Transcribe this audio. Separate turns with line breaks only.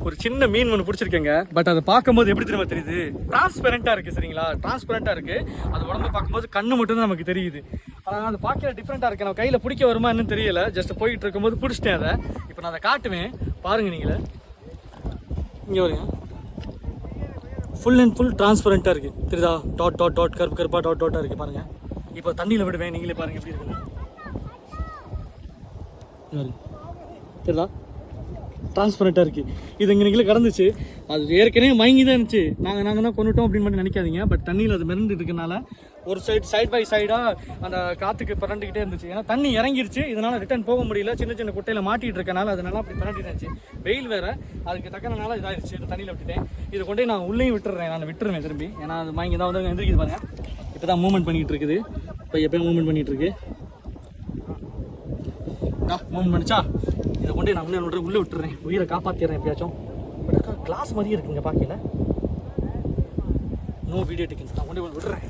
ஒரு சின்ன மீன் ஒன்று பிடிச்சிருக்கேங்க. பட் அதை பார்க்கும்போது எப்படி தெரியுமா தெரியுது, டிரான்ஸ்பெரண்டா இருக்கு. சரிங்களா, டிரான்ஸ்பெரண்டா இருக்கு. அது உடம்பு பார்க்கும்போது கண்ணு மட்டும் தான் நமக்கு தெரியுது. ஆனால் அது பார்க்கல டிஃப்ரெண்டா இருக்கு. நம்ம கையில் பிடிக்க வருமா என்னன்னு தெரியல. ஜஸ்ட் போயிட்டு இருக்கும்போது பிடிச்சிட்டேன் அதை. இப்போ நான் அதை காட்டுவேன் பாருங்க. நீங்களே இங்கே வருங்க, ஃபுல் அண்ட் ஃபுல் டிரான்ஸ்பரண்டா இருக்கு. தெரியுதா? டாட் டாட் டாட் கருப்பு கருப்பா டாட் டாட்டா இருக்கு பாருங்க. இப்போ தண்ணியில் விடுவேன், நீங்களே பாருங்க எப்படி இருக்கு. தெரியுதா? டிரான்ஸ்பரண்டா இருக்கு. இது இங்கே கடந்துச்சு. அது ஏற்கனவே மயங்கி தான் இருந்துச்சு. நாங்கள் தான் கொண்டுட்டோம் அப்படின்னு மட்டும் நினைக்காதீங்க. பட் தண்ணியில் அது மிதந்து இருக்கனால ஒரு சைட் பை சைடாக அந்த காற்றுக்கு பரண்டுக்கிட்டே இருந்துச்சு. ஏன்னா தண்ணி இறங்கிருச்சு. இதனால் ரிட்டர்ன் போக முடியல. சின்ன சின்ன குட்டையில் மாட்டிகிட்டு இருக்கனால அதனால அப்படி பரண்டிட்டு இருந்துச்சு. வெயில் வேறு, அதுக்கு தக்கனால இதாகிடுச்சு. இந்த தண்ணியில் விட்டுட்டேன். இதை கொண்டே நான் உள்ளேயும் விட்டுறேன். நான் விட்டுருவேன் திரும்பி. ஏன்னா அது மயங்கி தான் வந்து எந்திரிக்குது பாருங்க. இப்போ தான் மூவ்மெண்ட் பண்ணிகிட்டு இருக்குது. இப்போ எப்போயும் மூவ்மெண்ட் பண்ணிகிட்டு இருக்கு. மூவ்மெண்ட் பண்ணிச்சா இதை கொண்டே நான் உள்ளே விட்டுறேன். உயிரை காப்பாற்றிடுறேன் எப்பயாச்சும். பட் கிளாஸ் மாதிரியே இருக்குங்க பார்க்கல. No video taking. நான் கொண்டு விட்டுறேன்.